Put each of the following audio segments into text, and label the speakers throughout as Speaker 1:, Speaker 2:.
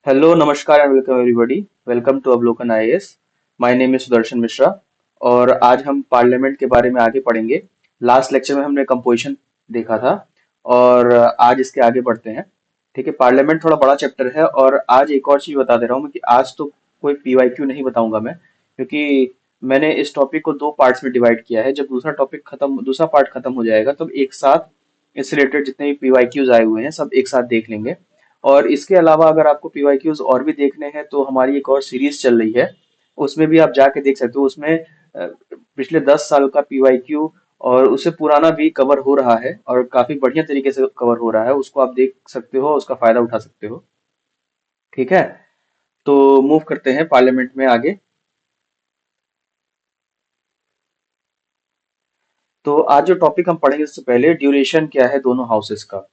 Speaker 1: Hello नमस्कार and welcome everybody. Welcome to Avalokan IAS. My name is Sudarshan Mishra और आज हम पार्लियामेंट के बारे में आगे पढ़ेंगे। लास्ट लेक्चर में हमने कंपोजिशन देखा था और आज इसके आगे बढ़ते हैं। ठीक है, पार्लियामेंट थोड़ा बड़ा चैप्टर है और आज एक और चीज बता दे रहा हूँ मैं कि आज तो कोई पीवाईक्यू नहीं बताऊंगा मैं, क्योंकि मैंने इस टॉपिक को दो पार्ट्स में डिवाइड किया है। जब दूसरा पार्ट खत्म हो जाएगा तब एक साथ इससे रिलेटेड जितने भी पीवाईक्यूज आए हुए हैं सब एक साथ देख लेंगे। और इसके अलावा अगर आपको पीवाईक्यूज और भी देखने हैं तो हमारी एक और सीरीज चल रही है, उसमें भी आप जाके देख सकते हो। उसमें पिछले 10 साल का पीवाईक्यू और उससे पुराना भी कवर हो रहा है और काफी बढ़िया तरीके से कवर हो रहा है, उसको आप देख सकते हो, उसका फायदा उठा सकते हो। ठीक है, तो मूव करते हैं पार्लियामेंट में आगे। तो आज जो टॉपिक हम पढ़ेंगे उससे पहले ड्यूरेशन क्या है दोनों हाउसेस का।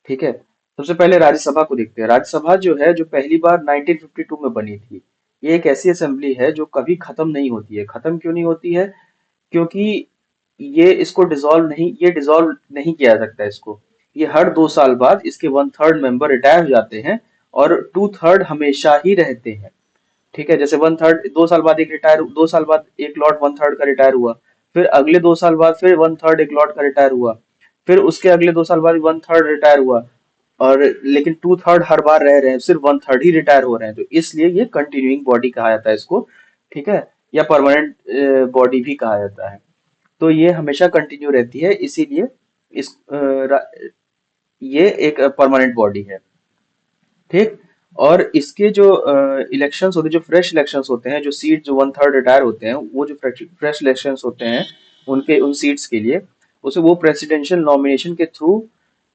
Speaker 1: ठीक है, सबसे पहले राज्यसभा को देखते हैं। राज्यसभा जो है जो पहली बार 1952 में बनी थी, ये एक ऐसी असेंबली है जो कभी खत्म नहीं होती है। खत्म क्यों नहीं होती है? क्योंकि ये डिसॉल्व नहीं किया जा सकता इसको। ये हर 2 साल बाद इसके 1/3 मेंबर रिटायर हो जाते हैं और 2/3 हमेशा ही रहते हैं। ठीक है, जैसे 1/3 2 साल बाद एक रिटायर, 2 साल बाद एक लॉट 1/3 का रिटायर हुआ, फिर अगले 2 साल बाद फिर 1/3 एक लॉट का रिटायर हुआ, फिर उसके अगले 2 साल बाद 1/3 रिटायर हुआ। और लेकिन 2/3 हर बार रह रहे हैं, सिर्फ 1/3 ही रिटायर हो रहे हैं, तो इसलिए ये कंटिन्यूइंग बॉडी कहा जाता है इसको। ठीक है, या परमानेंट बॉडी भी कहा जाता है। तो ये हमेशा कंटिन्यू रहती है, इसीलिए ये एक परमानेंट बॉडी है। ठीक। और इसके जो इलेक्शंस होते हैं, जो फ्रेश इलेक्शंस होते हैं, जो सीट जो 1/3 रिटायर होते हैं, वो जो फ्रेश इलेक्शंस होते हैं उनके उन सीट्स के लिए, उसे वो प्रेसिडेंशियल नॉमिनेशन के थ्रू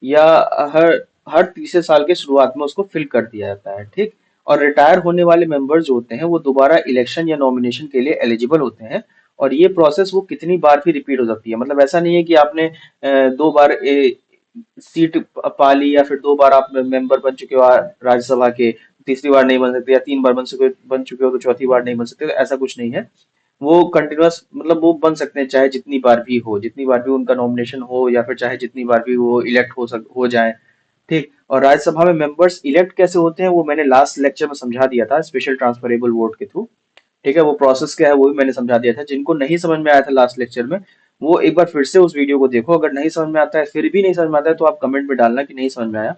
Speaker 1: या हर हर तीसरे साल के शुरुआत में उसको फिल कर दिया जाता है। ठीक। और रिटायर होने वाले मेंबर्स जो होते हैं वो दोबारा इलेक्शन या नॉमिनेशन के लिए एलिजिबल होते हैं। और ये प्रोसेस वो कितनी बार भी रिपीट हो सकती है, मतलब ऐसा नहीं है कि आपने 2 बार सीट पा ली या फिर 2 बार आप मेंबर बन चुके हो राज्यसभा के, तीसरी बार नहीं बन सकते, या 3 बार बन चुके हो तो चौथी बार नहीं बन सकते, तो ऐसा कुछ नहीं है। वो कंटिन्यूअस, मतलब वो बन सकते हैं चाहे जितनी बार भी हो, जितनी बार भी उनका नॉमिनेशन हो, या फिर चाहे जितनी बार भी वो इलेक्ट हो जाए। ठीक। और राज्यसभा में मेंबर्स इलेक्ट कैसे होते हैं वो मैंने लास्ट लेक्चर में समझा दिया था, स्पेशल ट्रांसफरेबल वोट के थ्रू। ठीक है, वो प्रोसेस क्या है वो भी मैंने समझा दिया था। जिनको नहीं समझ में आया था लास्ट लेक्चर में, वो एक बार फिर से उस वीडियो को देखो। अगर नहीं समझ में आता है, फिर भी नहीं समझ में आता है, तो आप कमेंट में डालना कि नहीं समझ में आया,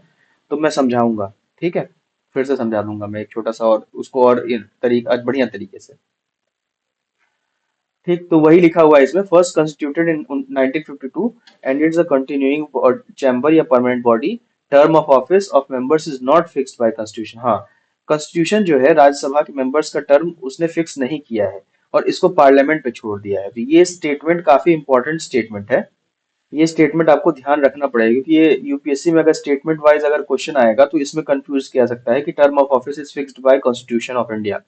Speaker 1: तो मैं समझाऊंगा। ठीक है, फिर से समझा दूंगा मैं एक छोटा सा और उसको और तरीका बढ़िया तरीके से। ठीक, तो वही लिखा हुआ है इसमें, first constituted in 1952 and it's a continuing chamber या permanent body. Term of office of members is not fixed by constitution. हाँ, कॉन्स्टिट्यूशन जो है राज्यसभा के मेंबर्स का टर्म उसने फिक्स नहीं किया है और इसको पार्लियामेंट पे छोड़ दिया है। तो ये स्टेटमेंट काफी इंपॉर्टेंट स्टेटमेंट है। ये स्टेटमेंट आपको ध्यान रखना पड़ेगा, क्योंकि ये यूपीएससी में अगर स्टेटमेंट वाइज अगर क्वेश्चन आएगा तो इसमें कंफ्यूज किया सकता है कि term of office is fixed by constitution of India.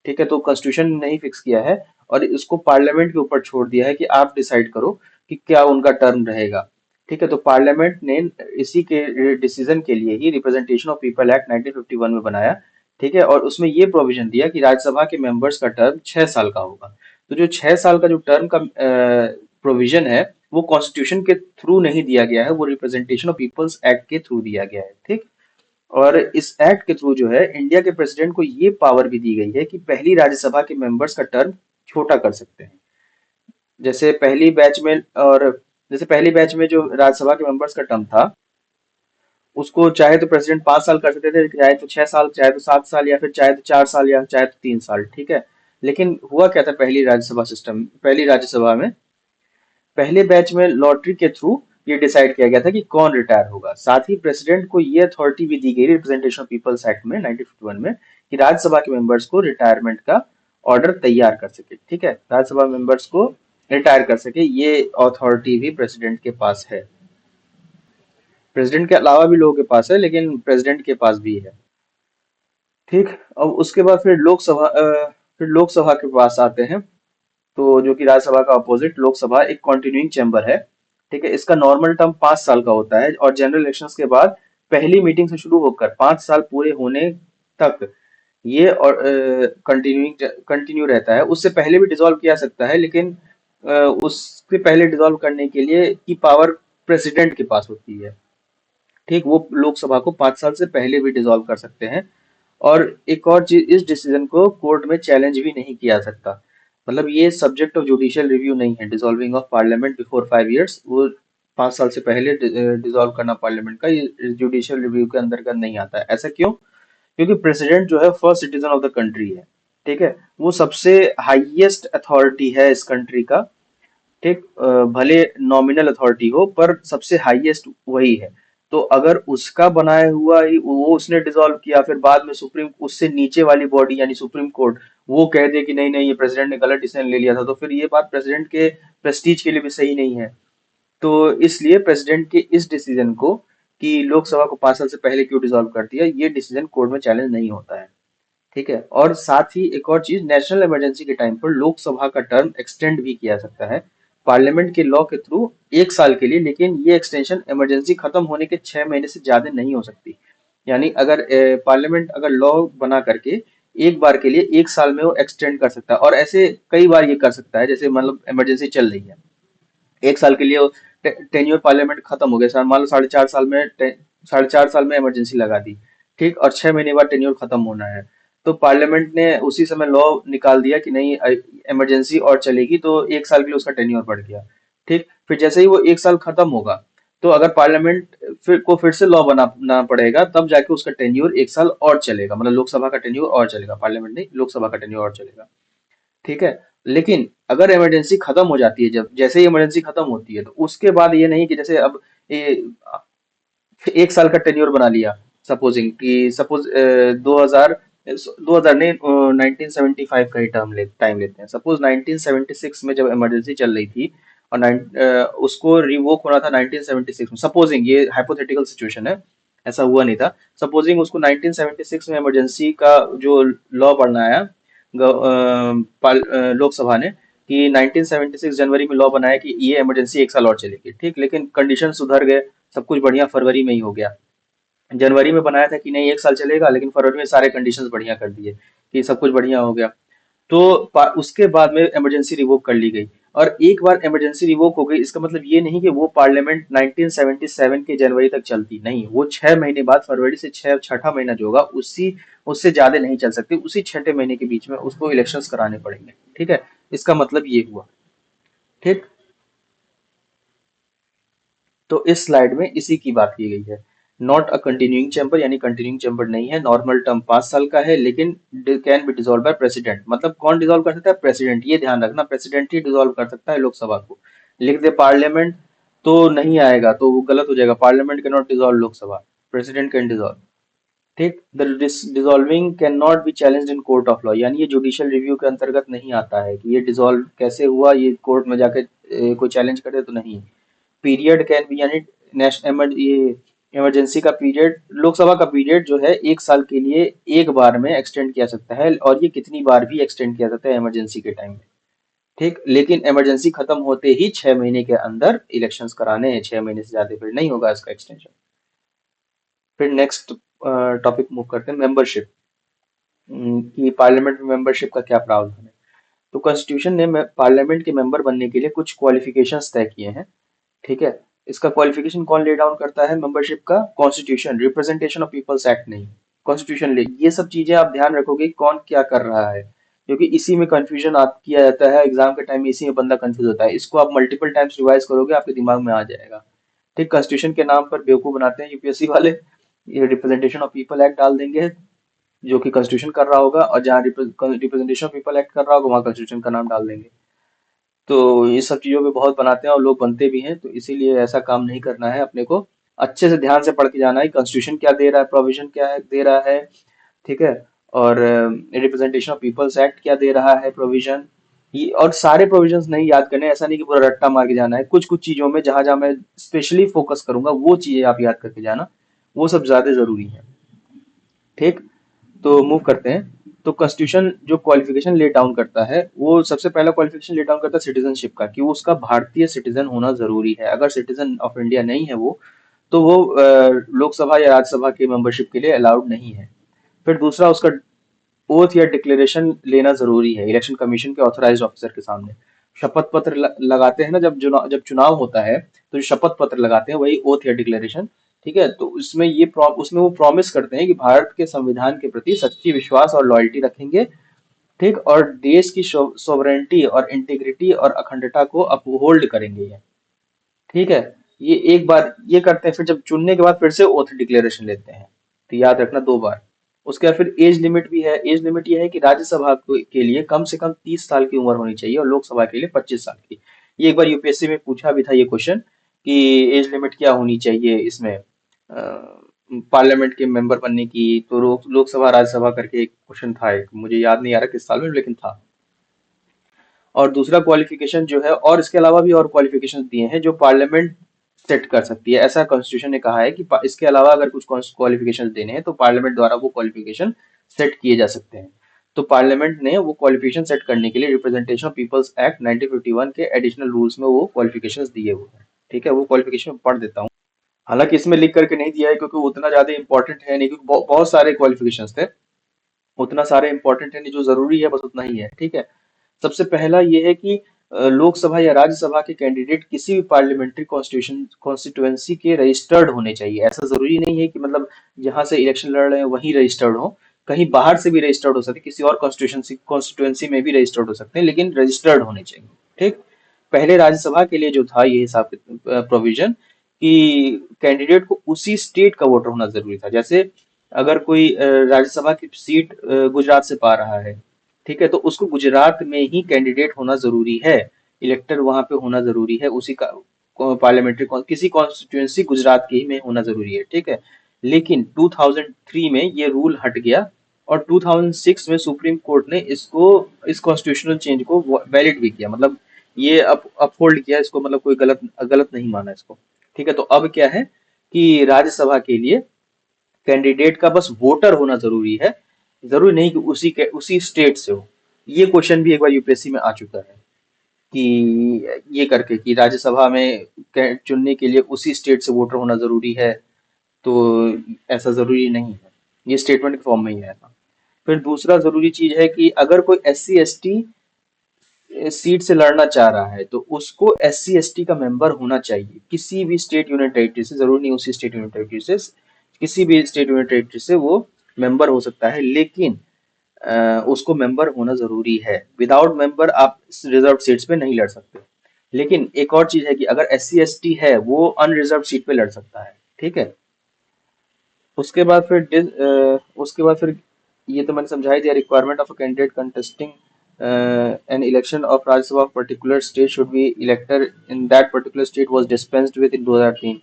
Speaker 1: ठीक है, तो कॉन्स्टिट्यूशन नहीं फिक्स किया है और इसको पार्लियामेंट के ऊपर छोड़ दिया है कि आप डिसाइड करो कि क्या उनका टर्म रहेगा। ठीक है, तो पार्लियामेंट ने इसी के डिसीजन के लिए ही रिप्रेजेंटेशन ऑफ पीपल एक्ट 1951 में बनाया। ठीक है, और उसमें ये प्रोविजन दिया कि राज्यसभा के मेंबर्स का टर्म 6 साल का होगा। तो जो 6 साल का जो टर्म का प्रोविजन है वो कॉन्स्टिट्यूशन के थ्रू नहीं दिया गया है, वो रिप्रेजेंटेशन ऑफ पीपल्स एक्ट के थ्रू दिया गया है। ठीक। और इस एक्ट के थ्रू जो है इंडिया के प्रेसिडेंट को ये पावर भी दी गई है कि पहली राज्यसभा के मेंबर्स का टर्म छोटा कर सकते हैं। जैसे पहली बैच में और जैसे पहली बैच में जो राज्यसभा के मेंबर्स का टर्म था, उसको चाहे तो प्रेसिडेंट 5 साल कर सकते थे, चाहे तो 6 साल, चाहे तो 7 साल, या फिर चाहे तो 4 साल, या चाहे तो 3 साल। ठीक है, लेकिन हुआ क्या था पहली राज्यसभा में पहले बैच में लॉटरी के थ्रू ये डिसाइड किया गया था कि कौन रिटायर होगा। साथ ही प्रेसिडेंट को ये अथॉरिटी भी दी गई रिप्रेजेंटेशन ऑफ पीपल्स एक्ट में 1951 में कि राज्यसभा के मेंबर्स को रिटायरमेंट का ऑर्डर तैयार कर सके। ठीक है, राज्यसभा मेंबर्स को रिटायर कर सके, ये अथॉरिटी भी प्रेसिडेंट के पास है। प्रेसिडेंट के अलावा भी लोगों के पास है, लेकिन प्रेसिडेंट के पास भी है। ठीक। अब उसके बाद फिर लोकसभा के पास आते हैं। तो जो कि राज्यसभा का अपोजिट लोकसभा एक कॉन्टिन्यूइंग चैम्बर है। ठीक है, इसका नॉर्मल टर्म 5 साल का होता है और जनरल इलेक्शंस के बाद पहली मीटिंग से शुरू होकर 5 साल पूरे होने तक ये और कंटिन्यू रहता है। उससे पहले भी डिसॉल्व किया जा सकता है, लेकिन उससे पहले डिसॉल्व करने के लिए की पावर प्रेसिडेंट के पास होती है। ठीक, वो लोकसभा को 5 साल से पहले भी डिसॉल्व कर सकते हैं। और एक और चीज, इस डिसीजन को कोर्ट में चैलेंज भी नहीं किया जा सकता। मतलब ये सब्जेक्ट ऑफ जुडिशियल रिव्यू नहीं है। Dissolving of parliament before 5 years, वो 5 साल से पहले डिसॉल्व करना पार्लियामेंट का, ये जुडिशियल रिव्यू के अंतर्गत नहीं आता है। ऐसा क्यों? क्योंकि प्रेसिडेंट जो है first citizen of the country है। ठीक है, वो सबसे हाईएस्ट अथॉरिटी है इस कंट्री का। ठीक, भले नॉमिनल अथॉरिटी हो पर सबसे हाईएस्ट वही है। तो अगर उसका बनाया हुआ ही वो उसने डिसॉल्व किया, फिर बाद में सुप्रीम उससे नीचे वाली बॉडी यानी सुप्रीम कोर्ट वो कह दे कि नहीं नहीं ये प्रेसिडेंट ने गलत डिसीजन ले लिया था, तो फिर ये बात प्रेसिडेंट के प्रेस्टीज के लिए भी सही नहीं है। तो इसलिए प्रेसिडेंट के इस डिसीजन को कि लोकसभा को 5 साल से पहले क्यों डिसॉल्व कर दिया, ये डिसीजन कोर्ट में चैलेंज नहीं होता है। ठीक है, और साथ ही एक और चीज, नेशनल इमरजेंसी के टाइम पर लोकसभा का टर्म एक्सटेंड भी किया सकता है पार्लियामेंट के लॉ के थ्रू 1 साल के लिए, लेकिन ये एक्सटेंशन इमरजेंसी खत्म होने के 6 महीने से ज्यादा नहीं हो सकती। यानी अगर पार्लियामेंट अगर लॉ बना करके एक बार के लिए 1 साल में वो एक्सटेंड कर सकता है, और ऐसे कई बार ये कर सकता है। जैसे मतलब इमरजेंसी चल रही है 1 साल के लिए, टेन्योर पार्लियामेंट खत्म हो गया सर, मान लो 4.5 साल में 4.5 साल में इमरजेंसी लगा दी। ठीक, और 6 महीने बाद टेन्योर खत्म होना है, तो पार्लियामेंट ने उसी समय लॉ निकाल दिया कि नहीं इमरजेंसी और चलेगी, तो 1 साल के लिए उसका टेन्योर बढ़ गया। ठीक, फिर जैसे ही वो 1 साल खत्म होगा, तो अगर पार्लियामेंट फिर से लॉ बनाना पड़ेगा, तब जाके उसका टेन्योर 1 साल और चलेगा। मतलब लोकसभा का टेन्योर और चलेगा, पार्लियामेंट नहीं, लोकसभा का टेन्योर और चलेगा। ठीक है, लेकिन अगर इमरजेंसी खत्म हो जाती है, जब जैसे ही इमरजेंसी खत्म होती है, तो उसके बाद ये नहीं कि जैसे अब ये 1 साल का टेन्योर बना लिया, सपोजिंग कि सपोज 2000 नहीं, 1975 का ही टाइम लेते हैं। सपोज 1976 में जब इमरजेंसी चल रही थी और उसको रिवोक होना था 1976 में, सपोजिंग ये हाइपोथेटिकल सिचुएशन है, ऐसा हुआ नहीं था। सपोजिंग उसको 1976 में इमरजेंसी का जो लॉ बनाया लोकसभा ने कि 1976 जनवरी में लॉ बनाया कि ये इमरजेंसी 1 साल और चलेगी। ठीक, लेकिन कंडीशन सुधर गए, सब कुछ बढ़िया फरवरी में ही हो गया। जनवरी में बनाया था कि नहीं 1 साल चलेगा, लेकिन फरवरी में सारे कंडीशंस बढ़िया कर दिए कि सब कुछ बढ़िया हो गया। तो उसके बाद में इमरजेंसी रिवोक कर ली गई। और एक बार इमरजेंसी रिवोक हो गई, इसका मतलब ये नहीं कि वो पार्लियामेंट 1977 के जनवरी तक चलती नहीं, वो 6 महीने बाद फरवरी से छठा महीना जो होगा उसी उससे ज्यादा नहीं चल सकती, उसी छठे महीने के बीच में उसको इलेक्शंस कराने पड़ेंगे। ठीक है, इसका मतलब ये हुआ। ठीक, तो इस स्लाइड में इसी की बात की गई है। नॉट अ कंटिन्यूइंग चैम्बर, यानी कंटिन्यूइंग चैम्बर नहीं है, नॉर्मल टर्म 5 साल का है, लेकिन can be dissolve by president. मतलब कौन डिसॉल्व कर सकता है? प्रेसिडेंट। ये ध्यान रखना, प्रेसिडेंट ही डिसॉल्व कर सकता है लोकसभा को। लिख दे पार्लियामेंट तो नहीं आएगा, तो वो गलत हो जाएगा। Parliament can not dissolve Lok Sabha, president can dissolve. ठीक, the dissolving can not be challenged in court of law, यानी ये जुडिशियल रिव्यू के अंतर्गत नहीं आता है कि ये डिसॉल्व कैसे हुआ, ये कोर्ट में जाके कोई चैलेंज करे तो नहीं। पीरियड कैन बी, यानी ये इमरजेंसी का पीरियड, लोकसभा का पीरियड जो है 1 साल के लिए एक बार में एक्सटेंड किया सकता है, और ये कितनी बार भी एक्सटेंड किया सकता है इमरजेंसी के टाइम में। ठीक, लेकिन इमरजेंसी खत्म होते ही 6 महीने के अंदर इलेक्शंस कराने हैं, 6 महीने से ज्यादा फिर नहीं होगा इसका एक्सटेंशन। फिर नेक्स्ट टॉपिक मूव करते हैं, मेंबरशिप। कि पार्लियामेंट में मेंबरशिप का क्या प्रावधान है। तो कॉन्स्टिट्यूशन ने पार्लियामेंट के मेंबर बनने के लिए कुछ क्वालिफिकेशंस तय किए हैं। ठीक है, इसका क्वालिफिकेशन कौन ले डाउन करता है मेंबरशिप का? Constitution, representation of people's act नहीं, कॉन्स्टिट्यूशन ले। ये सब चीजें आप ध्यान रखोगे कौन क्या कर रहा है, क्योंकि इसी में कंफ्यूजन आप किया जाता है एग्जाम के टाइम में, इसी में बंदा कंफ्यूज होता है। इसको आप मल्टीपल टाइम्स रिवाइज करोगे, आपके दिमाग में आ जाएगा। ठीक, कॉन्स्टिट्यूशन के नाम पर बेवकूफ बनाते हैं यूपीएससी वाले, ये रिप्रेजेंटेशन ऑफ पीपल एक्ट डाल देंगे जो कि कॉन्स्टिट्यूशन कर रहा होगा, और जहाँ रिप्रेजेंटेशन ऑफ पीपल एक्ट कर रहा होगा वहाँ कॉन्स्टिट्यूशन का नाम डाल देंगे। तो ये सब चीजों पे बहुत बनाते हैं और लोग बनते भी हैं, तो इसीलिए ऐसा काम नहीं करना है अपने को। अच्छे से ध्यान से पढ़ के जाना है कॉन्स्टिट्यूशन क्या दे रहा है, प्रोविजन क्या है दे रहा है। ठीक है, और रिप्रेजेंटेशन ऑफ पीपल्स एक्ट क्या दे रहा है प्रोविजन। ये और सारे प्रोविजंस नहीं याद करने, ऐसा नहीं कि पूरा रट्टा मार के जाना है। कुछ कुछ चीजों में जहां जहां मैं स्पेशली फोकस करूंगा वो चीजें आप याद करके जाना, वो सब ज्यादा जरूरी है। ठीक, तो मूव करते हैं। तो कॉन्स्टिट्यूशन जो क्वालिफिकेशन ले डाउन करता है, वो सबसे पहला क्वालिफिकेशन ले डाउन करता है सिटीजनशिप का, कि वो उसका भारतीय सिटीजन होना जरूरी है। अगर सिटीजन ऑफ इंडिया नहीं है वो, तो वो लोकसभा या राज्यसभा के मेंबरशिप के लिए अलाउड नहीं है। फिर दूसरा, उसका ओथ या डिक्लेरेशन लेना जरूरी है इलेक्शन कमीशन के ऑथराइज्ड ऑफिसर के सामने। शपथ पत्र लगाते हैं ना, जब चुनाव होता है, तो जो शपथ पत्र लगाते हैं वही ओथ या डिक्लेरेशन ठीक है, तो उसमें वो प्रॉमिस करते हैं कि भारत के संविधान के प्रति सच्ची विश्वास और लॉयल्टी रखेंगे। ठीक, और देश की सोवरेनिटी और इंटीग्रिटी और अखंडता को अपहोल्ड करेंगे ये। ठीक है, ये एक बार ये करते हैं, फिर जब चुनने के बाद फिर से ओथ डिक्लेरेशन लेते हैं। तो याद रखना, 2 बार। उसके बाद फिर एज लिमिट भी है। एज लिमिट ये है कि राज्यसभा के लिए कम से कम 30 साल की उम्र होनी चाहिए और लोकसभा के लिए 25 साल की। ये एक बार यूपीएससी में पूछा भी था ये क्वेश्चन कि एज लिमिट क्या होनी चाहिए इसमें पार्लियामेंट के मेंबर बनने की। तो लोकसभा राज्यसभा करके एक क्वेश्चन था, एक मुझे याद नहीं आ रहा किस साल में, लेकिन था। और दूसरा क्वालिफिकेशन जो है, और इसके अलावा भी और क्वालिफिकेशन दिए हैं जो पार्लियामेंट सेट कर सकती है, ऐसा कॉन्स्टिट्यूशन ने कहा है कि इसके अलावा अगर कुछ क्वालिफिकेशन देने हैं तो पार्लियामेंट द्वारा वो क्वालिफिकेशन सेट किए जा सकते हैं। तो पार्लियामेंट ने वो क्वालिफिकेशन सेट करने के लिए रिप्रेजेंटेशन ऑफ पीपल्स एक्ट 1951 के एडिशनल रूल्स में वो क्वालिफिकेशंस दिए हुए हैं। ठीक है, वो क्वालिफिकेशन पढ़ देता हूँ। हालांकि इसमें लिख करके नहीं दिया है क्योंकि वो उतना ज्यादा इंपॉर्टेंट है नहीं, क्योंकि बहुत सारे क्वालिफिकेशंस थे। उतना सारे इंपॉर्टेंट है नहीं, जो जरूरी है बस उतना ही है। ठीक है, सबसे पहला ये है कि लोकसभा या राज्यसभा के कैंडिडेट किसी भी पार्लियामेंट्री कॉन्स्टिट्यूशन कॉन्स्टिट्यूएंसी के रजिस्टर्ड होने चाहिए। ऐसा जरूरी नहीं है कि मतलब जहां से इलेक्शन लड़ रहे हैं वहीं रजिस्टर्ड हो। कहीं बाहर से भी रजिस्टर्ड हो सकते हैं, किसी और कॉन्स्टिट्यूशन कॉन्स्टिट्यूएंसी में भी रजिस्टर्ड हो सकते हैं, लेकिन रजिस्टर्ड होने चाहिए। ठीक, पहले राज्यसभा के लिए जो था ये हिसाब प्रोविजन कि कैंडिडेट को उसी स्टेट का वोटर होना जरूरी था। जैसे अगर कोई राज्यसभा की सीट गुजरात से पा रहा है, ठीक है, तो उसको गुजरात में ही कैंडिडेट होना जरूरी है। इलेक्टर वहां पे होना जरूरी है, उसी का पार्लियामेंट्री किसी कॉन्स्टिट्यूएंसी गुजरात की ही में होना जरूरी है। ठीक है, लेकिन 2003 में ये रूल हट गया और 2006 में सुप्रीम कोर्ट ने इसको इस कॉन्स्टिट्यूशनल चेंज को वैलिड भी किया, मतलब ये अपहोल्ड किया इसको, मतलब कोई गलत गलत नहीं माना इसको। ठीक है, तो अब क्या है कि राज्यसभा के लिए कैंडिडेट का बस वोटर होना जरूरी है, जरूरी नहीं कि उसी स्टेट से हो। ये क्वेश्चन भी एक बार यूपीएससी में आ चुका है कि ये करके कि राज्यसभा में चुनने के लिए उसी स्टेट से वोटर होना जरूरी है। तो ऐसा जरूरी नहीं है, ये स्टेटमेंट के फॉर्म में ही है ऐसा। फिर दूसरा जरूरी चीज है कि अगर कोई एससी एसटी सीट से लड़ना चाह रहा है तो उसको एससी एसटी का मेंबर होना चाहिए, किसी भी स्टेट यूनियन टेरिटरी से, जरूरी नहीं उसी स्टेट यूनियन टेरिटरी से, किसी भी स्टेट यूनियन टेरिटरी से वो मेंबर हो सकता है, लेकिन उसको मेंबर होना जरूरी है। विदाउट मेंबर आप रिजर्व सीट्स पे नहीं लड़ सकते। लेकिन एक और चीज है कि अगर एस सी एस टी है वो अनरिजर्व सीट पे लड़ सकता है। ठीक है, उसके बाद फिर ये तो मैंने समझा ही दिया। Requirement of a candidate contesting an election of Rajya Sabha particular state should be elector in that particular state was dispensed with in 2003,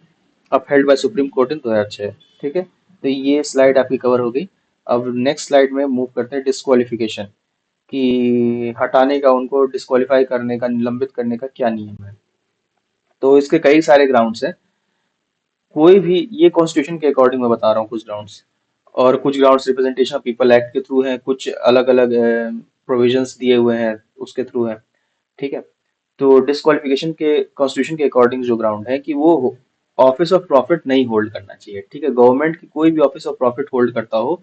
Speaker 1: upheld by supreme court in 2006। ठीक है, तो ये स्लाइड आपकी कवर हो गई। अब नेक्स्ट स्लाइड में मूव करते हैं डिस्क्वालिफिकेशन, कि हटाने का, उनको डिस्क्वालीफाई करने का, निलंबित करने का क्या नियम है। तो इसके कई सारे ग्राउंड्स हैं। कोई भी, ये कॉन्स्टिट्यूशन के अकॉर्डिंग मैं बता रहा हूँ कुछ ग्राउंड्स, और कुछ grounds representation of people act के थ्रू हैं, कुछ अलग अलग प्रोविजंस दिए हुए हैं उसके थ्रू है। ठीक है, तो डिस्क्वालिफिकेशन के कॉन्स्टिट्यूशन के अकॉर्डिंग जो ग्राउंड है कि वो ऑफिस ऑफ प्रॉफिट नहीं होल्ड करना चाहिए। ठीक है, गवर्नमेंट की कोई भी ऑफिस ऑफ प्रॉफिट होल्ड करता हो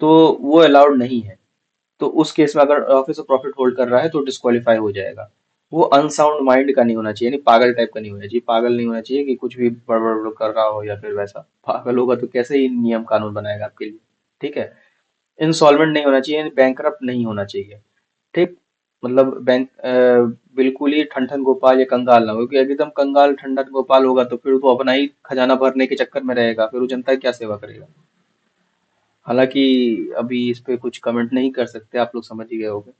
Speaker 1: तो वो अलाउड नहीं है। तो उस केस में अगर ऑफिस ऑफ प्रॉफिट होल्ड कर रहा है तो डिस्क्वालीफाई हो जाएगा। वो अनसाउंड माइंड का नहीं होना चाहिए, यानी पागल टाइप का नहीं होना चाहिए। पागल नहीं होना चाहिए कि कुछ भी बड़बड़ कर रहा हो या फिर वैसा। पागल होगा तो कैसे ही नियम कानून बनाएगा आपके लिए। ठीक है, इंसॉल्वेंट नहीं होना चाहिए, यानी बैंकरप्ट नहीं होना चाहिए। ठीक, मतलब बिल्कुल ही ठंठन गोपाल या कंगाल ना हो, क्योंकि एकदम कंगाल ठंडन गोपाल होगा तो फिर वो अपना ही खजाना भरने के चक्कर में रहेगा, फिर वो जनता की क्या सेवा करेगा। हालांकि अभी इस पे कुछ कमेंट नहीं कर सकते, आप लोग समझ ही गए होंगे।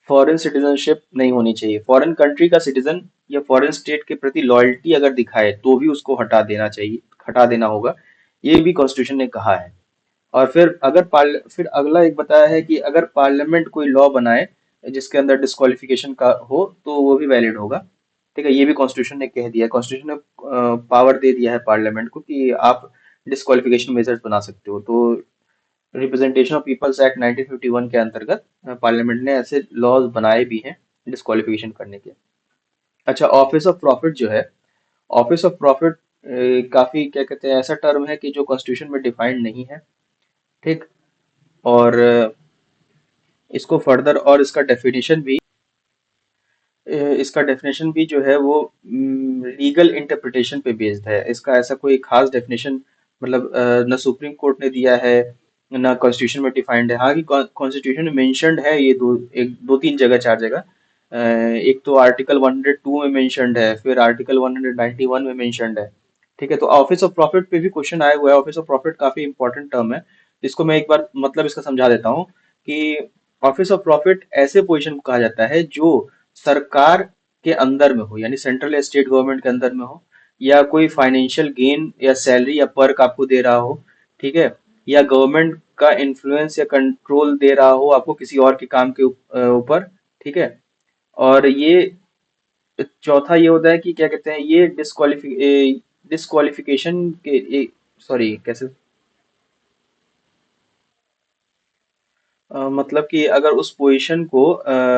Speaker 1: फॉरेन सिटीजनशिप नहीं होनी चाहिए। फॉरेन कंट्री का सिटीजन या फॉरेन स्टेट के प्रति लॉयल्टी अगर दिखाए तो भी उसको हटा देना चाहिए, हटा देना होगा। ये भी कॉन्स्टिट्यूशन ने कहा है। और फिर अगला एक बताया है कि अगर पार्लियामेंट कोई लॉ बनाए जिसके अंदर डिस्क्वालिफिकेशन का हो तो वो भी वैलिड होगा। ठीक है, ये भी कॉन्स्टिट्यूशन ने कह दिया है। कॉन्स्टिट्यूशन ने पावर दे दिया है पार्लियामेंट को कि आप डिस्क्वालिफिकेशन मेजर्स बना सकते हो। तो रिप्रेजेंटेशन ऑफ पीपल्स एक्ट 1951 के अंतर्गत पार्लियामेंट ने ऐसे लॉज बनाए भी हैं डिस्क्वालिफिकेशन करने के। अच्छा, ऑफिस ऑफ प्रॉफिट जो है, ऑफिस ऑफ प्रॉफिट काफी क्या कहते हैं, ऐसा टर्म है कि जो कॉन्स्टिट्यूशन में डिफाइंड नहीं है। ठीक, और इसको फर्दर, और इसका डेफिनेशन भी जो है वो लीगल इंटरप्रिटेशन पे बेस्ड है। इसका ऐसा कोई खास डेफिनेशन मतलब न सुप्रीम कोर्ट ने दिया है न कॉन्स्टिट्यूशन में डिफाइंड है। हाँ कि कॉन्स्टिट्यूशन में मेंशन्ड है ये दो तीन जगह चार जगह। एक तो आर्टिकल 102 में मेंशन्ड है, फिर आर्टिकल 191 में मेंशन्ड है। ठीक है, तो ऑफिस ऑफ प्रॉफिट पे भी क्वेश्चन आया हुआ है। ऑफिस ऑफ प्रॉफिट काफी इंपॉर्टेंट टर्म है, इसको मैं एक बार मतलब इसका समझा देता हूँ कि ऑफिस ऑफ प्रॉफिट ऐसे पोजीशन को कहा जाता है जो सरकार के अंदर में हो, यानी सेंट्रल या स्टेट गवर्नमेंट के अंदर में हो, या कोई फाइनेंशियल गेन या सैलरी या पर्क आपको दे रहा हो। ठीक है, या गवर्नमेंट का इन्फ्लुएंस या कंट्रोल दे रहा हो आपको किसी और के काम के ऊपर। ठीक है, और ये चौथा ये होता है कि क्या कहते हैं, ये डिस्क्वालिफिकेशन के सॉरी कैसे मतलब कि अगर उस पोजीशन को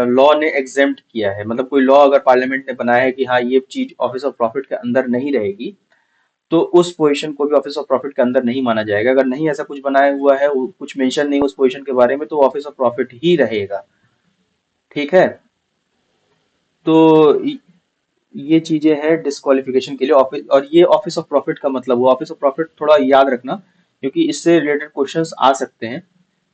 Speaker 1: लॉ ने एग्जेम्प्ट किया है, मतलब कोई लॉ अगर पार्लियामेंट ने बनाया है कि हाँ ये चीज ऑफिस ऑफ प्रॉफिट के अंदर नहीं रहेगी, तो उस पोजीशन को भी ऑफिस ऑफ प्रॉफिट के अंदर नहीं माना जाएगा। अगर नहीं ऐसा कुछ बनाया हुआ है, कुछ मेंशन नहीं उस पोजीशन के बारे में, तो ऑफिस ऑफ प्रॉफिट ही रहेगा। ठीक है, तो ये चीजें हैं डिस्क्वालिफिकेशन के लिए ऑफिस। और ये ऑफिस ऑफ प्रॉफिट का मतलब हुआ। ऑफिस ऑफ प्रॉफिट थोड़ा याद रखना, क्योंकि इससे रिलेटेड क्वेश्चंस आ सकते हैं।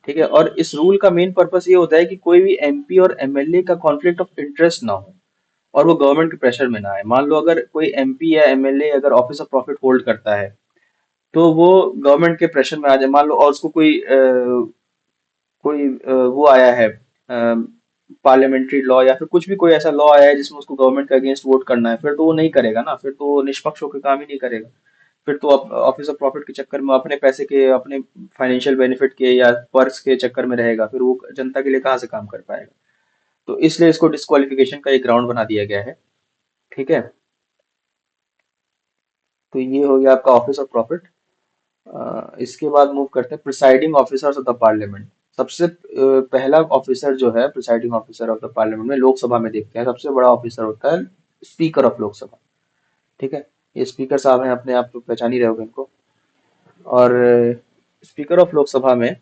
Speaker 1: ठीक है, और इस रूल का मेन पर्पस ये होता है कि कोई भी एमपी और एमएलए का कॉन्फ्लिक्ट ऑफ इंटरेस्ट ना हो और वो गवर्नमेंट के प्रेशर में ना आए। मान लो अगर कोई एमपी या एमएलए अगर ऑफिस ऑफ प्रॉफिट होल्ड करता है, तो वो गवर्नमेंट के प्रेशर में आ जाए, मान लो, और उसको कोई वो आया है पार्लियामेंट्री लॉ या फिर कुछ भी कोई ऐसा लॉ आया है जिसमें उसको गवर्नमेंट के अगेंस्ट वोट करना है, फिर तो वो नहीं करेगा ना, फिर तो वो निष्पक्ष होकर काम ही नहीं करेगा। फिर तो ऑफिस ऑफ प्रॉफिट के चक्कर में अपने पैसे के, अपने फाइनेंशियल बेनिफिट के या पर्क्स के चक्कर में रहेगा, फिर वो जनता के लिए कहाँ से काम कर पाएगा। तो इसलिए इसको डिस्क्वालिफिकेशन का एक ग्राउंड बना दिया गया है। ठीक है, तो ये हो गया आपका ऑफिस ऑफ प्रॉफिट। इसके बाद मूव करते हैं presiding officers of the parliament. सबसे पहला ऑफिसर जो है presiding officer of the parliament में, लोकसभा में देखते हैं सबसे बड़ा ऑफिसर होता है स्पीकर ऑफ लोकसभा। ठीक है, ये स्पीकर साहब हैं, अपने आप तो पहचान ही रहे होगे इनको। और स्पीकर ऑफ लोकसभा में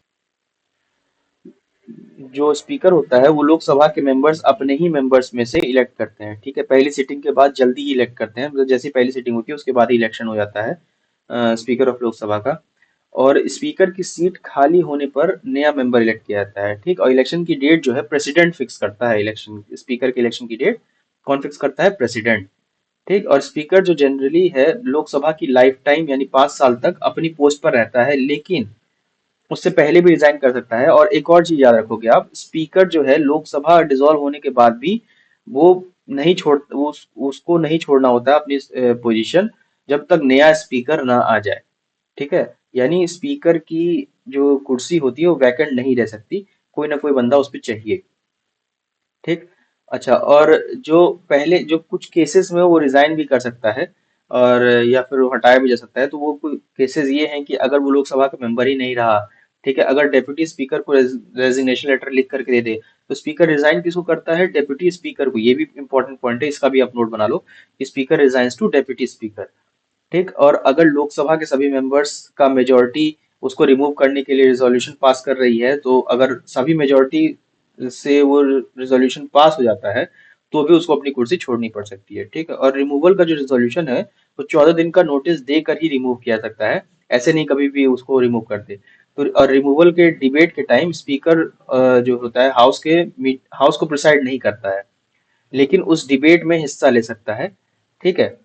Speaker 1: जो स्पीकर होता है वो लोकसभा के मेंबर्स अपने ही मेंबर्स में से इलेक्ट करते हैं। ठीक है, पहली सिटिंग के बाद जल्दी ही इलेक्ट करते हैं, मतलब जैसी पहली सिटिंग होती है उसके बाद ही इलेक्शन हो जाता है स्पीकर ऑफ लोकसभा का। और स्पीकर की सीट खाली होने पर नया मेंबर इलेक्ट किया जाता है। ठीक, और इलेक्शन की डेट जो है प्रेसिडेंट फिक्स करता है। इलेक्शन स्पीकर के इलेक्शन की डेट कौन फिक्स करता है? प्रेसिडेंट। ठीक, और स्पीकर जो जनरली है लोकसभा की लाइफ टाइम यानी 5 साल तक अपनी पोस्ट पर रहता है, लेकिन उससे पहले भी रिजाइन कर सकता है। और एक और चीज याद रखोगे आप, स्पीकर जो है लोकसभा डिसॉल्व होने के बाद भी वो नहीं छोड़ वो उसको नहीं छोड़ना होता है अपनी पोजीशन, जब तक नया स्पीकर ना आ जाए। ठीक है, यानी स्पीकर की जो कुर्सी होती है वो वैकेंट नहीं रह सकती, कोई ना कोई बंदा उस पर चाहिए। ठीक, अच्छा, और जो पहले जो कुछ केसेस में वो रिजाइन भी कर सकता है, और या फिर वो हटाया भी जा सकता है। तो वो केसेस ये हैं कि अगर वो लोकसभा का मेंबर ही नहीं रहा, ठीक है, अगर डेप्यूटी स्पीकर को रेजिग्नेशन लेटर लिख करके दे दे, तो स्पीकर रिजाइन किसको करता है? डेप्यूटी स्पीकर को। ये भी इंपॉर्टेंट पॉइंट है, इसका भी आप नोट बना लो कि speaker resigns to deputy speaker. ठीक, और अगर लोकसभा के सभी मेंबर्स का मेजोरिटी उसको रिमूव करने के लिए रिजोल्यूशन पास कर रही है, तो अगर सभी मेजोरिटी से वो रिजोल्यूशन पास हो जाता है, तो भी उसको अपनी कुर्सी छोड़नी पड़ सकती है। ठीक है, और रिमूवल का जो रिजोल्यूशन है वो 14 दिन का नोटिस देकर ही रिमूव किया सकता है, ऐसे नहीं कभी भी उसको रिमूव कर दे। तो और रिमूवल के डिबेट के टाइम स्पीकर जो होता है हाउस को प्रिसाइड नहीं करता है, लेकिन उस डिबेट में हिस्सा ले सकता है। ठीक है,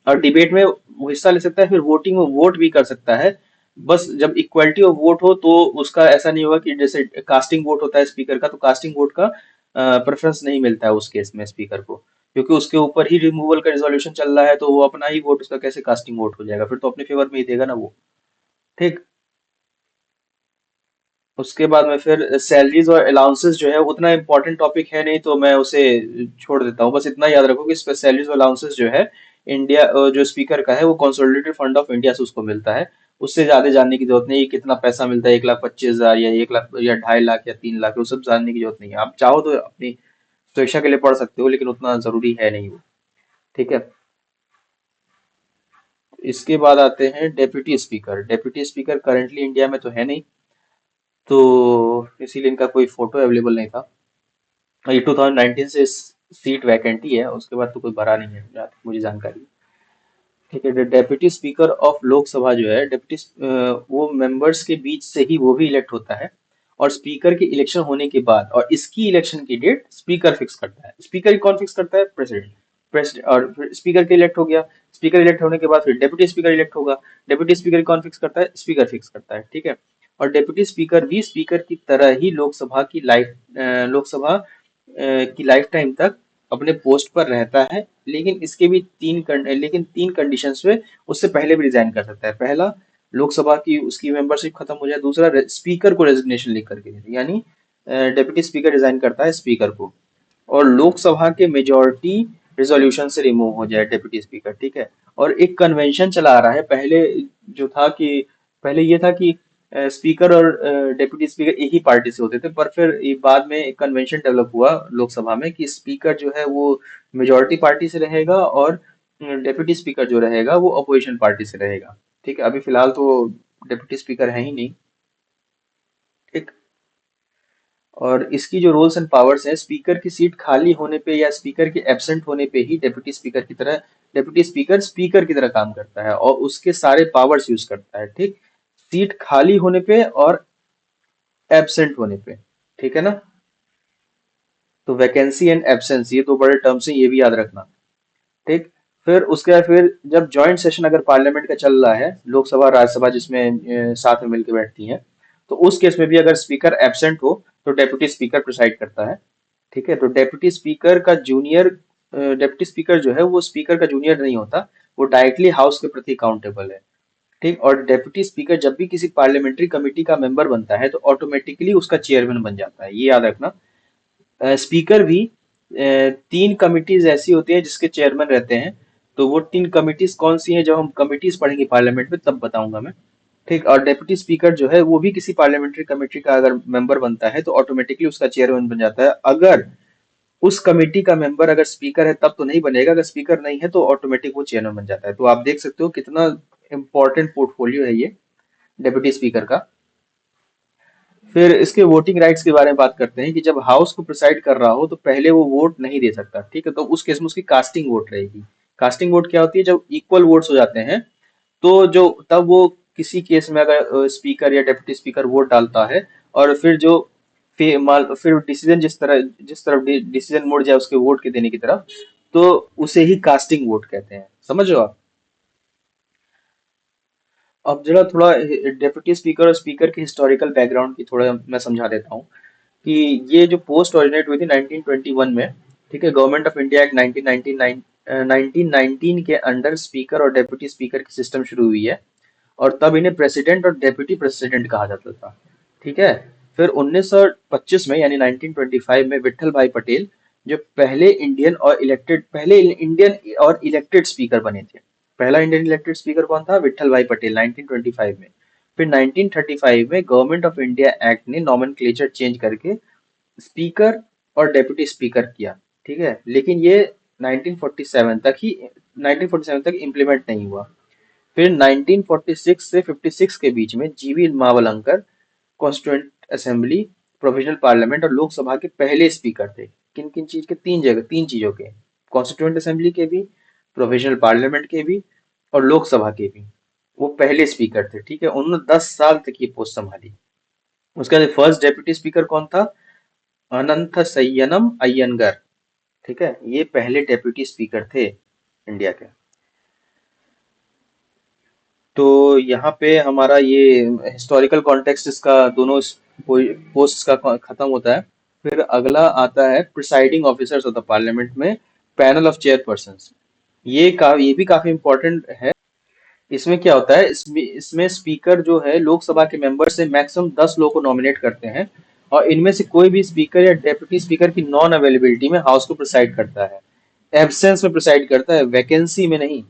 Speaker 1: और डिबेट में वो हिस्सा ले सकता है, फिर वोटिंग में वोट भी कर सकता है। बस जब इक्वलिटी ऑफ वोट हो तो उसका ऐसा नहीं होगा कि जैसे कास्टिंग वोट होता है स्पीकर का, तो कास्टिंग वोट का प्रेफरेंस नहीं मिलता है उस केस में स्पीकर को, क्योंकि उसके ऊपर ही रिमूवल का रिजोल्यूशन चल रहा है, तो वो अपना ही वोट, उसका कैसे कास्टिंग वोट हो जाएगा? फिर तो अपने फेवर में ही देगा ना वो। ठीक, उसके बाद में फिर सैलरीज और अलाउंसेस जो है उतना इंपॉर्टेंट टॉपिक है नहीं, तो मैं उसे छोड़ देता हूँ। बस इतना याद रखो कि इस पे सैलरीज और अलाउंसेस जो है इंडिया जो स्पीकर का है वो कंसोलिडेटेड फंड ऑफ इंडिया से उसको मिलता है। उससे ज्यादा जानने की जरूरत नहीं है कितना पैसा मिलता है, 1,25,000 या 1 लाख या 2.5 लाख या 3 लाख, वो सब जानने की जरूरत नहीं है। आप चाहो तो अपनी स्वेच्छा के लिए पढ़ सकते हो, लेकिन उतना जरूरी है नहीं वो। ठीक है, इसके बाद आते हैं deputy speaker. Deputy speaker currently India में तो है नहीं, तो इसीलिए इनका कोई फोटो अवेलेबल नहीं था। ये 2019 से सीट वैकेंट ही है, उसके बाद तो कोई भरा नहीं है जहाँ तक मुझे जानकारी है। ठीक है, डेप्यूटी स्पीकर ऑफ लोकसभा जो है, वो मेंबर्स के बीच से ही वो भी इलेक्ट होता है। और स्पीकर के इलेक्शन होने के बाद और इसकी इलेक्शन की डेट स्पीकर फिक्स करता है। स्पीकर कौन फिक्स करता है? प्रेसिडेंट। प्रेसिडेंट, और फिर स्पीकर के इलेक्ट हो गया। स्पीकर इलेक्ट होने के बाद फिर डेप्यूटी स्पीकर इलेक्ट होगा। डेप्यूटी स्पीकर कौन फिक्स करता है? स्पीकर फिक्स करता है। ठीक है। और डेप्यूटी स्पीकर भी स्पीकर की तरह ही लोकसभा की लाइफ टाइम तक अपने पोस्ट पर रहता है। लेकिन इसके भी लेकिन तीन कंडीशंस में उससे पहले भी रिजाइन कर सकता है। पहला, लोकसभा की उसकी मेंबरशिप खत्म हो जाए। दूसरा, स्पीकर को रेजिग्नेशन लिख करके दे दे। यानी डेप्यूटी स्पीकर रिजाइन करता है स्पीकर को, और लोकसभा के मेजोरिटी रिजोल्यूशन से रिमूव हो जाए डेप्यूटी स्पीकर। ठीक है। और एक कन्वेंशन चला आ रहा है पहले, जो था कि पहले ये था कि स्पीकर और डेप्यूटी स्पीकर एक ही पार्टी से होते थे, पर फिर ये बाद में एक कन्वेंशन डेवलप हुआ लोकसभा में कि स्पीकर जो है वो मेजोरिटी पार्टी से रहेगा, और डेप्यूटी स्पीकर जो रहेगा वो अपोजिशन पार्टी से रहेगा। ठीक है। अभी फिलहाल तो डेप्यूटी स्पीकर है ही नहीं। ठीक। और इसकी जो रोल्स एंड पावर्स है, स्पीकर की सीट खाली होने पे या स्पीकर के एब्सेंट होने पे ही डेप्यूटी स्पीकर स्पीकर की तरह काम करता है और उसके सारे पावर्स यूज करता है। ठीक। सीट खाली होने पे और एब्सेंट होने पे। ठीक है ना। तो वैकेंसी एंड एब्सेंस, ये दो बड़े टर्म्स हैं, ये भी याद रखना। ठीक। फिर जब जॉइंट सेशन अगर पार्लियामेंट का चल रहा है, लोकसभा और राज्यसभा जिसमें साथ में मिलकर बैठती हैं, तो उस केस में भी अगर स्पीकर एब्सेंट हो तो डेप्यूटी स्पीकर प्रिसाइड करता है। ठीक है। तो डेप्यूटी स्पीकर जो है वो स्पीकर का जूनियर नहीं होता, वो डायरेक्टली हाउस के प्रति अकाउंटेबल है। ठीक। और डेप्यूटी स्पीकर जब भी किसी पार्लियामेंट्री कमेटी का मेंबर बनता है तो ऑटोमेटिकली उसका चेयरमैन बन जाता है, ये याद रखना। स्पीकर भी तीन कमिटीज ऐसी होती है जिसके चेयरमैन रहते हैं। तो वो तीन कमिटीज कौन सी हैं, जब हम कमिटीज पढ़ेंगे पार्लियामेंट में तब बताऊंगा मैं। ठीक। और डेप्यूटी स्पीकर जो है वो भी किसी पार्लियामेंट्री कमेटी का अगर मेंबर बनता है तो ऑटोमेटिकली उसका चेयरमैन बन जाता है। अगर उस कमेटी का मेंबर अगर स्पीकर है तब तो नहीं बनेगा, अगर स्पीकर नहीं है तो ऑटोमेटिक वो चेयरमैन बन जाता है। तो आप देख सकते हो कितना इंपॉर्टेंट पोर्टफोलियो है ये डेप्यूटी स्पीकर का। फिर इसके वोटिंग राइट्स के बारे में बात करते हैं कि जब हाउस को प्रिसाइड कर रहा हो तो पहले वो वोट नहीं दे सकता। ठीक है। तो उस केस में उसकी कास्टिंग वोट रहेगी। कास्टिंग वोट क्या होती है? जब इक्वल वोट्स हो जाते हैं तो जो तब वो किसी केस में अगर स्पीकर या डेप्यूटी स्पीकर वोट डालता है, और फिर डिसीजन जिस तरफ डिसीजन मुड़ जाए उसके वोट के देने की तरफ, तो उसे ही कास्टिंग वोट कहते हैं। समझ रहे हो आप? अब जरा थोड़ा डेप्यूटी स्पीकर और स्पीकर के हिस्टोरिकल बैकग्राउंड की थोड़ा मैं समझा देता हूँ कि ये जो पोस्ट ओरिजिनेट हुई थी 1921 में। ठीक है। गवर्नमेंट ऑफ इंडिया एक्ट 1919 के अंडर स्पीकर और डेप्यूटी स्पीकर की सिस्टम शुरू हुई है, और तब इन्हें प्रेसिडेंट और डेप्यूटी प्रेसिडेंट कहा जाता था। ठीक है। फिर 1925 में यानी 1925 में विट्ठल भाई पटेल जो पहले इंडियन और इलेक्टेड स्पीकर बने थे। पहला इंडियन इलेक्टेड स्पीकर कौन था? विट्ठल भाई पटेल, 1925 में। फिर 1935 में गवर्नमेंट ऑफ इंडिया एक्ट ने नॉमेनक्लेचर चेंज करके स्पीकर और डेप्यूटी स्पीकर किया। ठीक है। लेकिन ये 1947 तक इम्प्लीमेंट नहीं हुआ। फिर 1946 से 56 के बीच में जीवी Mavalankar constituent assembly, provisional parliament और लोकसभा के पहले स्पीकर थे। किन किन चीज के? तीन चीजों के। कॉन्स्टिट्यूएंट असेंबली के भी, प्रोविजनल पार्लियामेंट के भी, और लोकसभा के भी। वो पहले स्पीकर थे। ठीक है। उन्होंने 10 साल तक ये पोस्ट संभाली। उसके बाद फर्स्ट डेप्यूटी स्पीकर कौन था? अनंतसय्यनम अय्यंगार। ठीक है। ये पहले डेप्यूटी स्पीकर थे इंडिया के। तो यहाँ पे हमारा ये हिस्टोरिकल कॉन्टेक्स्ट इसका दोनों पोस्ट का खत्म होता है। फिर अगला आता है presiding officers of the parliament में पैनल ऑफ चेयरपर्सन्स। ये भी काफी इंपॉर्टेंट है। इसमें क्या होता है? इसमें स्पीकर जो है लोकसभा के मेंबर से मैक्सिमम 10 लोग को नॉमिनेट करते हैं, और इनमें से कोई भी स्पीकर या डेप्यूटी स्पीकर की नॉन अवेलेबिलिटी में हाउस को प्रिसाइड करता है। एब्सेंस में प्रिसाइड करता है, वैकेंसी में नहीं।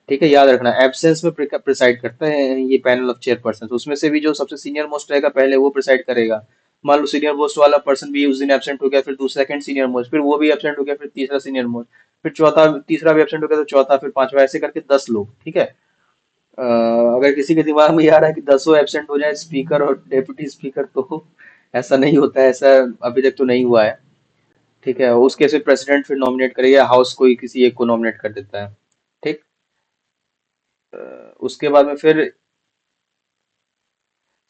Speaker 1: ठीक है। याद रखना, एब्सेंस में प्रिसाइड करता है ये पैनल ऑफ चेयरपर्सन। उसमें से भी जो सबसे सीनियर मोस्ट रहेगा पहले वो प्रिसाइड करेगा। मान लो सीनियर मोस्ट वाला पर्सन भी उस दिन एब्सेंट हो गया, फिर दूसरा सेकंड सीनियर मोस्ट, फिर वो भी एब्सेंट हो गया, फिर तीसरा सीनियर मोस्ट, फिर चौथा, तीसरा भी एब्सेंट हो गया तो चौथा, फिर पांचवा, ऐसे करके 10 लोग। ठीक है। अगर किसी के दिमाग में ये आ रहा है कि 10 एब्सेंट हो जाए स्पीकर और डेप्यूटी स्पीकर, तो ऐसा नहीं होता है, ऐसा अभी तक तो नहीं हुआ है। ठीक है, उसके फिर प्रेसिडेंट फिर नॉमिनेट करेगा, हाउस कोई किसी एक को नॉमिनेट कर देता है। ठीक। उसके बाद में फिर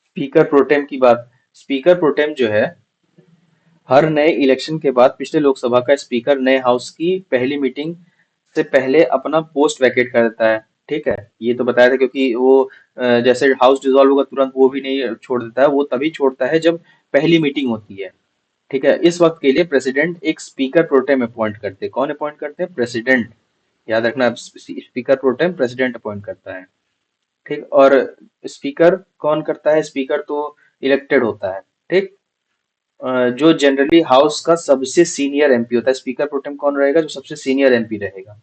Speaker 1: स्पीकर प्रोटेम की बात। स्पीकर प्रोटेम जो है, हर नए इलेक्शन के बाद पिछले लोकसभा का स्पीकर नए हाउस की पहली मीटिंग से पहले अपना पोस्ट वैकेट कर देता है। ठीक है, ये तो बताया था, क्योंकि वो जैसे हाउस डिसॉल्व होगा तुरंत वो भी नहीं छोड़ देता है, वो तभी छोड़ता है जब पहली मीटिंग होती है। ठीक है, इस वक्त के लिए प्रेसिडेंट एक स्पीकर प्रोटेम अपॉइंट करते हैं। कौन अपॉइंट करते हैं? प्रेसिडेंट। याद रखना, स्पीकर प्रोटेम प्रेसिडेंट अपॉइंट करता है। ठीक। और स्पीकर कौन करता है? स्पीकर तो इलेक्टेड होता है। ठीक। जो जनरली हाउस का सबसे सीनियर एमपी होता है। स्पीकर प्रोटेम कौन रहेगा? जो सबसे सीनियर एमपी रहेगा।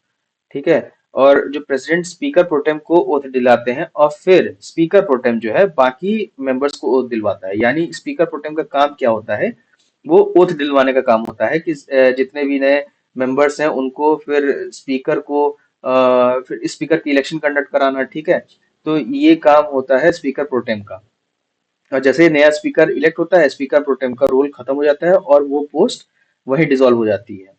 Speaker 1: ठीक है। और जो प्रेसिडेंट स्पीकर प्रोटेम को ओथ दिलाते हैं, और फिर स्पीकर प्रोटेम जो है बाकी मेंबर्स को ओथ दिलवाता है। यानी स्पीकर प्रोटेम का काम क्या होता है? वो ओथ दिलवाने का काम होता है कि जितने भी नए मेंबर्स हैं उनको फिर स्पीकर को फिर स्पीकर की इलेक्शन कंडक्ट कराना। ठीक है, तो ये काम होता है स्पीकर प्रोटेम का। और जैसे ही नया स्पीकर इलेक्ट होता है, स्पीकर प्रोटेम का रोल खत्म हो जाता है और वो पोस्ट वहीं डिसॉल्व हो जाती है।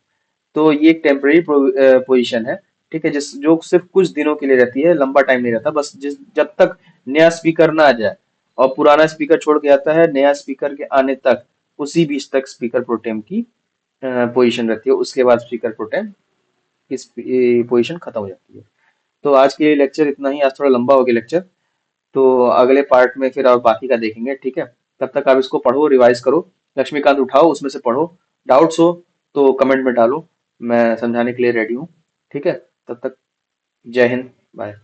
Speaker 1: तो ये एक टेम्पररी पोजीशन है। ठीक है, जिस जो सिर्फ कुछ दिनों के लिए रहती है, लंबा टाइम नहीं रहता। बस जिस जब तक नया स्पीकर ना आ जाए और पुराना स्पीकर छोड़ के आता है, नया स्पीकर के आने तक उसी बीच तक स्पीकर प्रोटेम की पोजीशन रहती है। उसके बाद स्पीकर प्रोटेम की पोजीशन खत्म हो जाती है। तो आज के लिए लेक्चर इतना ही। आज थोड़ा लंबा हो गया लेक्चर, तो अगले पार्ट में फिर और बाकी का देखेंगे। ठीक है, तब तक आप इसको पढ़ो, रिवाइज करो। लक्ष्मीकांत उठाओ, उसमें से पढ़ो। डाउट्स हो तो कमेंट में डालो, मैं समझाने के लिए रेडी हूँ। ठीक है, तब तक जय हिंद, बाय।